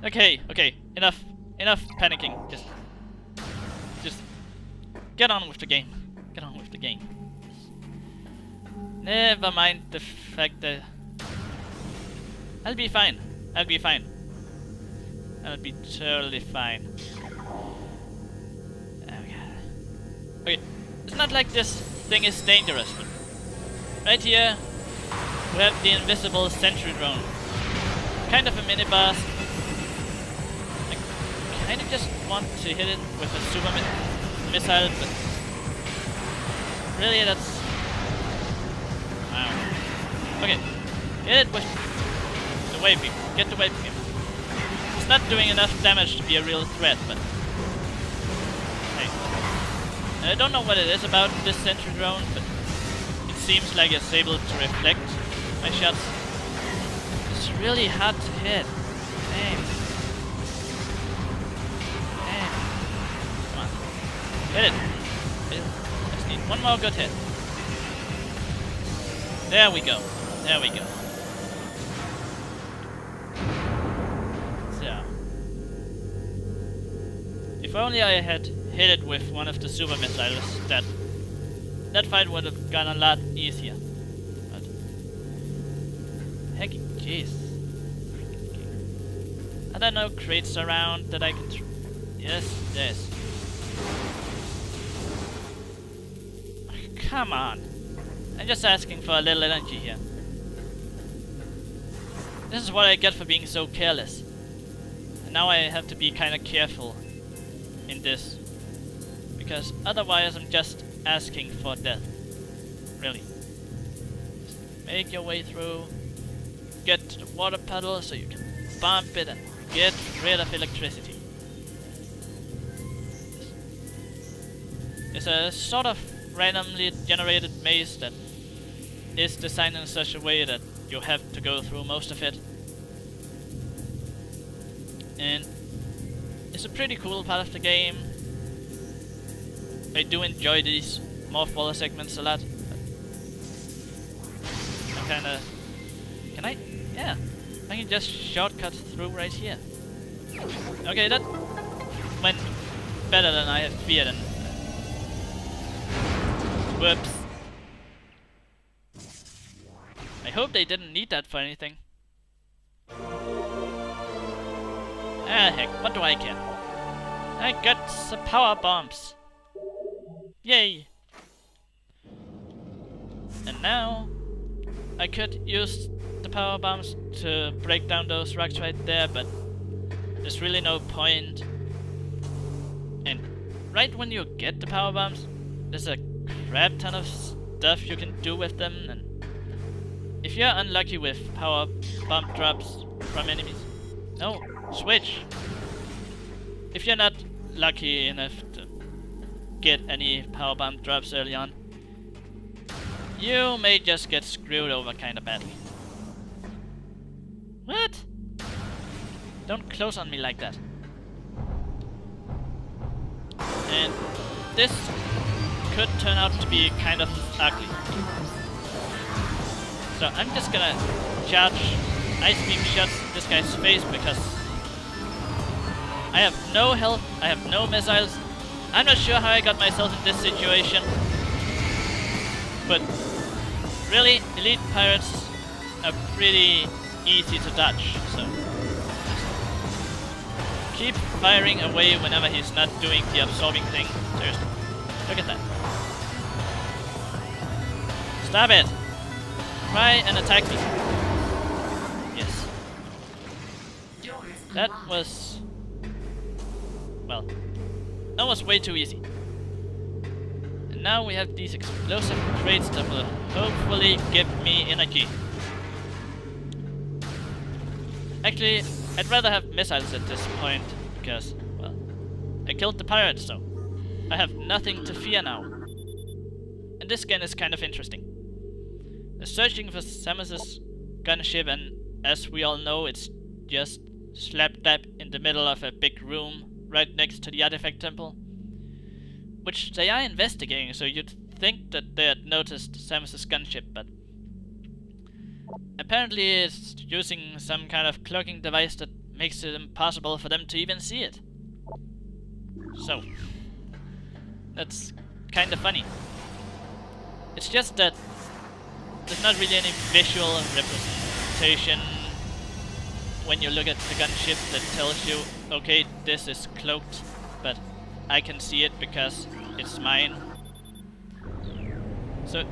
Okay, okay, enough panicking. Just get on with the game. Get on with the game. Never mind the fact that I'll be fine. I'll be fine. I'll be totally fine. Oh god. Okay, it's not like this thing is dangerous, but right here we have the invisible sentry drone. Kind of a mini boss. I kind of just want to hit it with a super missile, but really that's... Wow. Okay, hit it with the wave beam. Get the wave beam. It's not doing enough damage to be a real threat, but... hey. I don't know what it is about this sentry drone, but it seems like it's able to reflect my shots. It's really hard to hit. Damn. Damn. Come on. Hit it. Hit it. Just need one more good hit. There we go. There we go. So. If only I had hit it with one of the super missiles, that fight would have gone a lot easier. But heck, jeez. Are there no crates around that I can? Yes, yes. Come on. I'm just asking for a little energy here. This is what I get for being so careless. And now I have to be kind of careful in this. Because otherwise I'm just asking for death. Really. Just make your way through. Get to the water puddle so you can bump it and get rid of electricity. It's a sort of randomly generated maze that is designed in such a way that you have to go through most of it. And it's a pretty cool part of the game. I do enjoy these mothball segments a lot. I'm kinda... Can I? Yeah. I can just shortcut through right here. Okay, that went better than I had feared. And whoops. I hope they didn't need that for anything. Ah heck, what do I care? I got some power bombs. Yay! And now I could use the power bombs to break down those rocks right there, but there's really no point. And right when you get the power bombs, there's a crap ton of stuff you can do with them, and if you're unlucky with power bomb drops from enemies, no, switch. If you're not lucky enough to get any power bomb drops early on, you may just get screwed over kinda badly. What? Don't close on me like that. And this could turn out to be kind of ugly. So I'm just gonna charge ice beam shots in this guy's face because I have no health, I have no missiles. I'm not sure how I got myself in this situation. But really, elite pirates are pretty easy to dodge, so keep firing away whenever he's not doing the absorbing thing. Seriously. Look at that. Stop it! Try and attack me. Yes. That was... well, that was way too easy. And now we have these explosive crates that will hopefully give me energy. Actually, I'd rather have missiles at this point, because, well, I killed the pirates, so I have nothing to fear now. And this skin is kind of interesting. They're searching for Samus's gunship, and as we all know, it's just slap dab in the middle of a big room right next to the artifact temple, which they are investigating, so you'd think that they had noticed Samus's gunship, but apparently it's using some kind of cloaking device that makes it impossible for them to even see it. So, that's kind of funny. It's just that there's not really any visual representation when you look at the gunship that tells you, okay, this is cloaked, but I can see it because it's mine. So,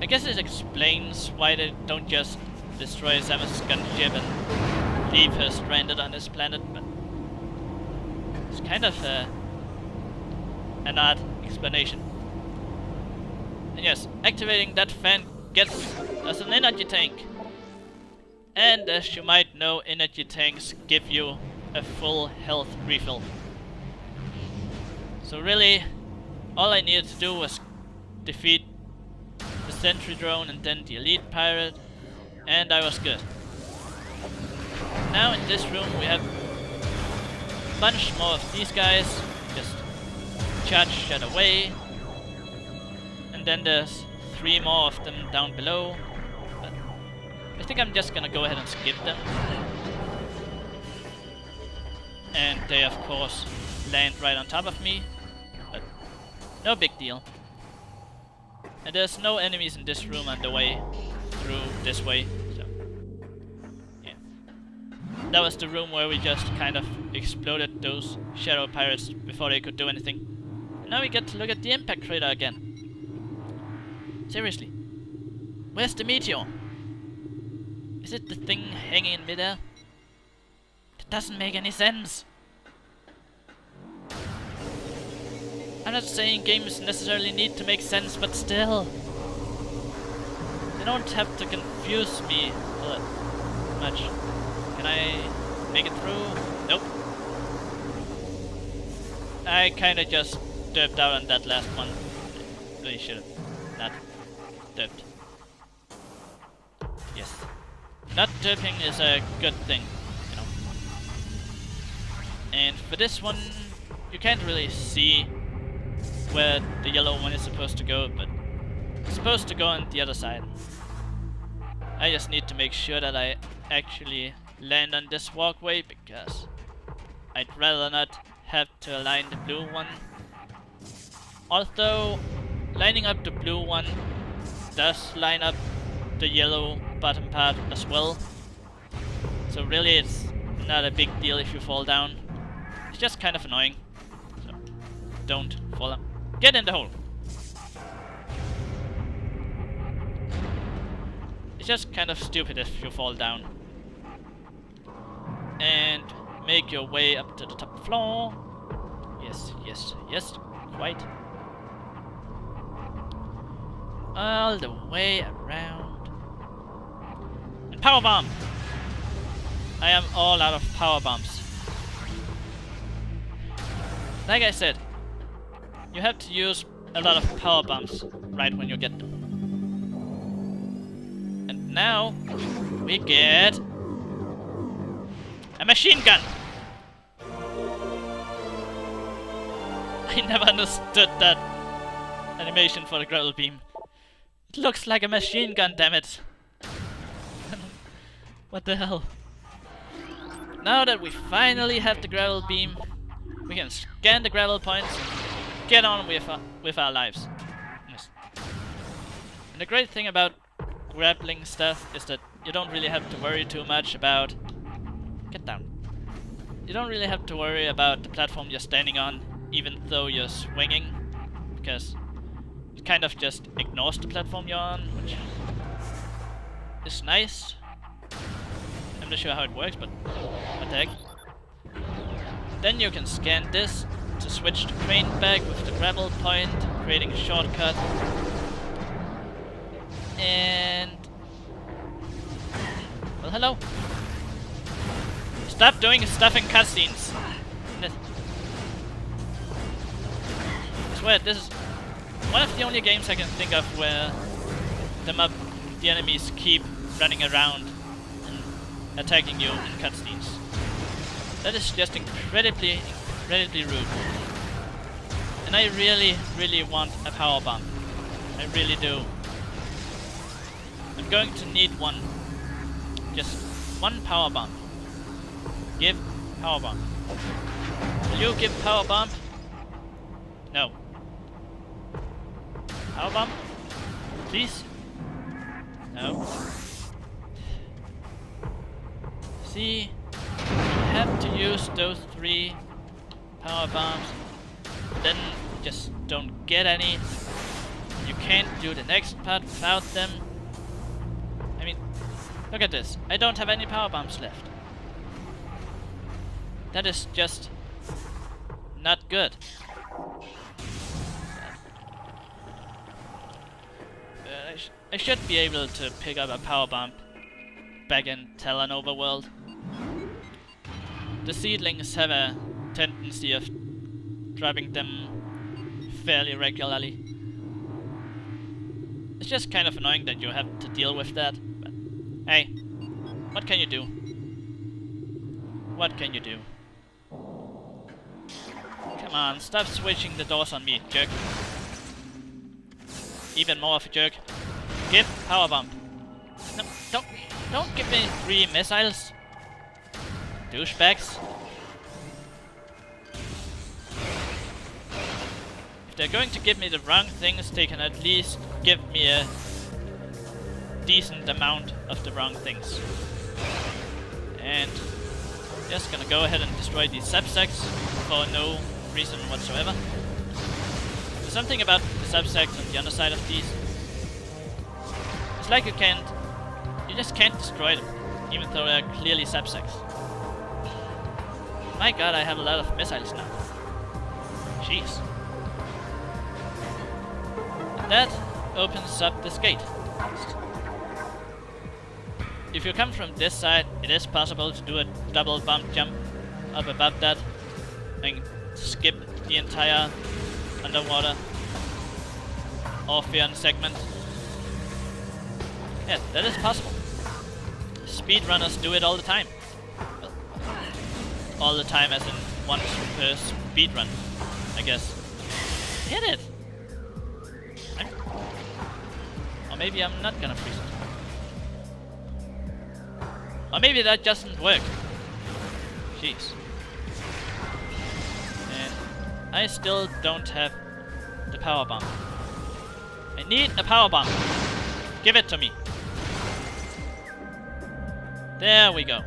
I guess it explains why they don't just destroy Samus's gunship and leave her stranded on this planet, but it's kind of an odd explanation. And yes, activating that fan gets us an energy tank. And as you might know, energy tanks give you a full health refill. So really, all I needed to do was defeat the sentry drone and then the elite pirate, and I was good. Now in this room we have a bunch more of these guys. Just charge that away. And then there's 3 more of them down below. But I think I'm just gonna go ahead and skip them. And they of course land right on top of me. But no big deal. And there's no enemies in this room on the way through this way. So yeah. That was the room where we just kind of exploded those shadow pirates before they could do anything. And now we get to look at the impact crater again. Seriously, where's the meteor? Is it the thing hanging in midair? That doesn't make any sense. I'm not saying games necessarily need to make sense, but still. They don't have to confuse me all that much. Can I make it through? Nope. I kinda just derped out on that last one. Really should've not derped. Yes. Not derping is a good thing, you know. And for this one, you can't really see where the yellow one is supposed to go, but it's supposed to go on the other side. I just need to make sure that I actually land on this walkway, because I'd rather not have to align the blue one. Although lining up the blue one does line up the yellow bottom part as well. So really it's not a big deal if you fall down. It's just kind of annoying. So don't fall down. Get in the hole! It's just kind of stupid if you fall down. And make your way up to the top floor. Yes, yes, yes, quite. All the way around. And power bomb! I am all out of power bombs. Like I said, you have to use a lot of power bombs right when you get them. And now we get a machine gun! I never understood that animation for the gravel beam. It looks like a machine gun, damn it! What the hell? Now that we finally have the gravel beam, we can scan the gravel points and get on with our lives. Yes. And the great thing about grappling stuff is that you don't really have to worry too much about... Get down. You don't really have to worry about the platform you're standing on, even though you're swinging, because it kind of just ignores the platform you're on, which is nice. I'm not sure how it works, but what the heck. Then you can scan this to switch the crane back with the gravel point, creating a shortcut. And... well, hello. Stop doing stuff in cutscenes. I swear, this is one of the only games I can think of where the enemies keep running around and attacking you in cutscenes. That is just incredibly rude. And I really want a power bomb. I really do. I'm going to need one. Just one power bomb. Give power bomb. Will you give power bomb? No. Power bomb? Please? No. See? You have to use those 3 power bombs. Then you just don't get any. You can't do the next part without them. I mean, look at this. I don't have any power bombs left. That is just not good. I should be able to pick up a power bomb back in Talon Overworld. The seedlings have a tendency of dropping them fairly regularly. It's just kind of annoying that you have to deal with that, but hey, what can you do? What can you do? Come on, stop switching the doors on me, jerk. Even more of a jerk. Give power bomb. No, don't give me 3 missiles. Douchebags. If they're going to give me the wrong things, they can at least give me a decent amount of the wrong things. And just gonna go ahead and destroy these subsects for no reason whatsoever. There's something about the subsects on the underside of these. It's like you just can't destroy them, even though they're clearly subsects. My god, I have a lot of missiles now. Jeez. And that opens up this gate. If you come from this side, it is possible to do a double bump jump up above that and skip the entire underwater Orpheon segment. Yeah, that is possible. Speedrunners do it all the time. Well, all the time as in once per speedrun, I guess. Hit it! Or maybe I'm not gonna freeze it. Or maybe that doesn't work. Jeez. And I still don't have the power bomb. I need a power bomb. Give it to me. There we go.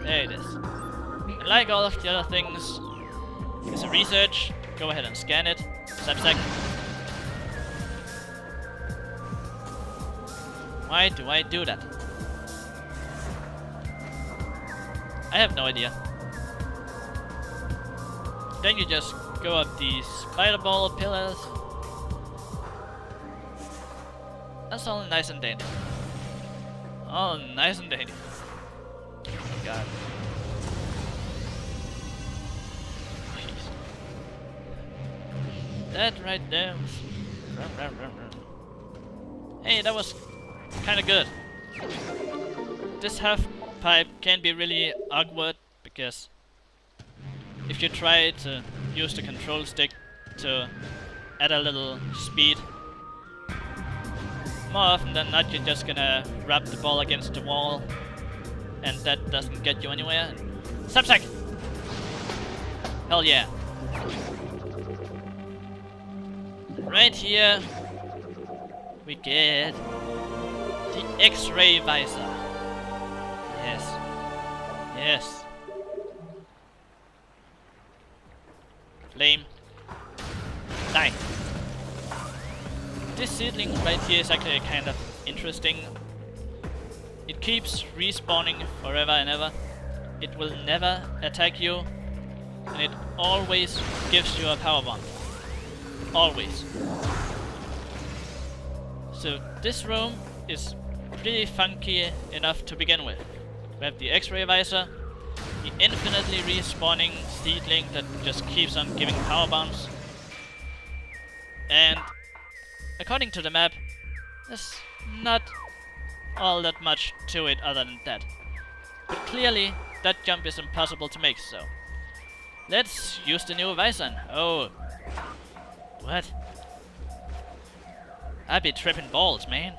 There it is. And like all of the other things, it's a research. Go ahead and scan it. Subsec. Why do I do that? I have no idea. Then you just go up these spider ball pillars. That's all nice and dandy. All nice and dandy. Oh god. Jeez. That right there was... Hey, that was kinda good. This half pipe can be really awkward because if you try to use the control stick to add a little speed, more often than not you're just gonna rub the ball against the wall and that doesn't get you anywhere. Subsec! Hell yeah. Right here we get the X-ray visor. Yes. Yes. Flame. Die. This seedling right here is actually kind of interesting. It keeps respawning forever and ever. It will never attack you. And it always gives you a power bomb. Always. So this room is pretty funky enough to begin with. We have the X-ray visor, the infinitely respawning seedling that just keeps on giving power bombs. And according to the map, there's not all that much to it other than that. But clearly, that jump is impossible to make, so let's use the new visor. Oh. What? I be tripping balls, man.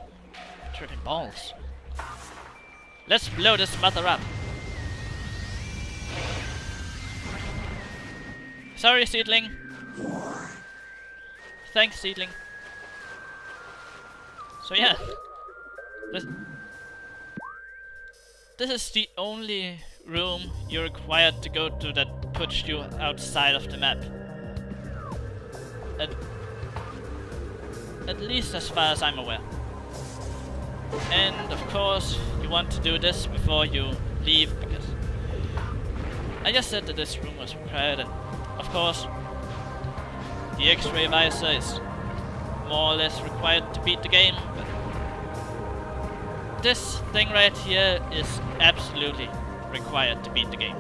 Tripping balls. Let's blow this mother up. Sorry, seedling. Thanks, seedling. So yeah, this is the only room you're required to go to that puts you outside of the map. At least as far as I'm aware. And of course, you want to do this before you leave, because I just said that this room was required, and of course, the X-ray visor is more or less required to beat the game, but this thing right here is absolutely required to beat the game.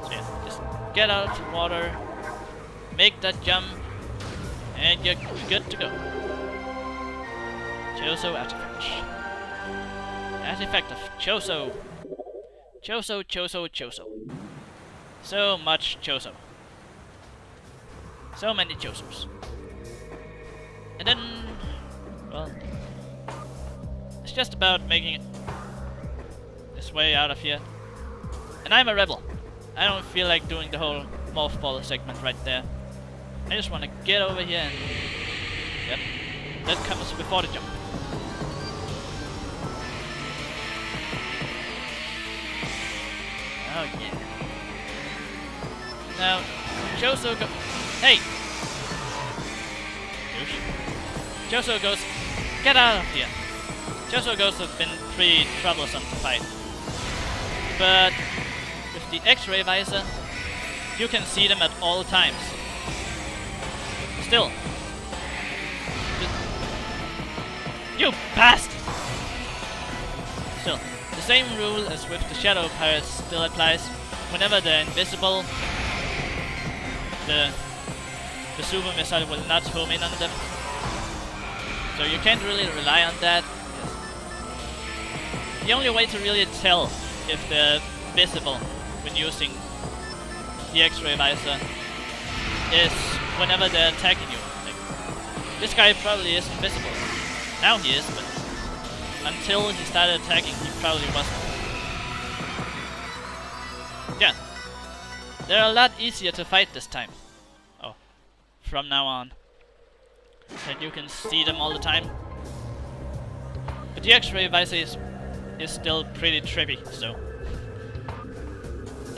So yeah, just get out of the water, make that jump, and you're good to go. Choso artifact. Artifact of Choso. Choso, Choso, Choso. So much Choso. So many Chosos. And then, well, it's just about making it this way out of here. And I'm a rebel. I don't feel like doing the whole mothball segment right there. I just want to get over here and... Yep, that comes before the jump. Oh yeah. Now, Choso go... Hey! Douche. Choso goes... Get out of here! Choso ghosts have been pretty troublesome to fight. But with the X-ray visor, you can see them at all times. Still. You bastard! Still, the same rule as with the Shadow Pirates still applies. Whenever they're invisible, the super missile will not home in on them. So you can't really rely on that. The only way to really tell if they're visible when using the X-ray visor is whenever they're attacking you. Like, this guy probably is invisible. Now he is, but until he started attacking, he probably wasn't. Yeah. They're a lot easier to fight this time. Oh. From now on. And you can see them all the time. But the X-ray visor is still pretty trippy, so...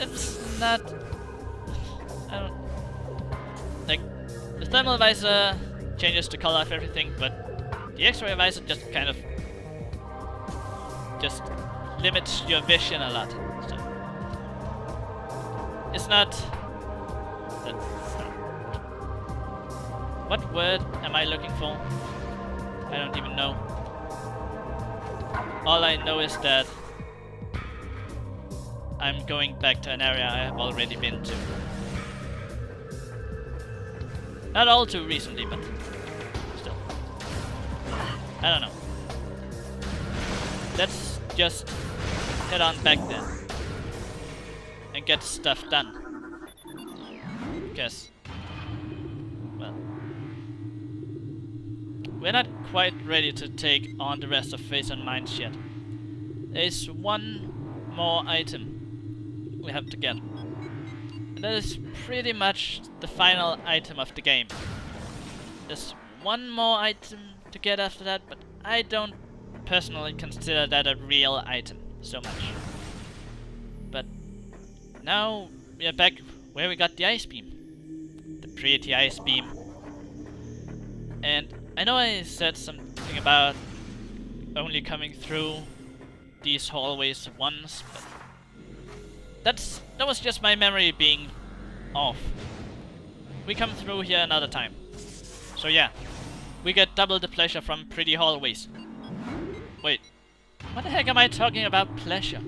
It's not... I don't... Like, the thermal visor changes the color of everything, but the X-ray visor just kind of... just limits your vision a lot, so... It's not... What word am I looking for? I don't even know. All I know is that I'm going back to an area I have already been to. Not all too recently, but still. I don't know. Let's just head on back there and get stuff done. Because, well, we're not quite ready to take on the rest of Face and Minds yet. There's one more item we have to get. And that is pretty much the final item of the game. There's one more item to get after that, but I don't personally consider that a real item so much. But now we are back where we got the ice beam. The pretty ice beam. And I know I said something about only coming through these hallways once, but that was just my memory being off. We come through here another time. So yeah, we get double the pleasure from pretty hallways. Wait, what the heck am I talking about pleasure?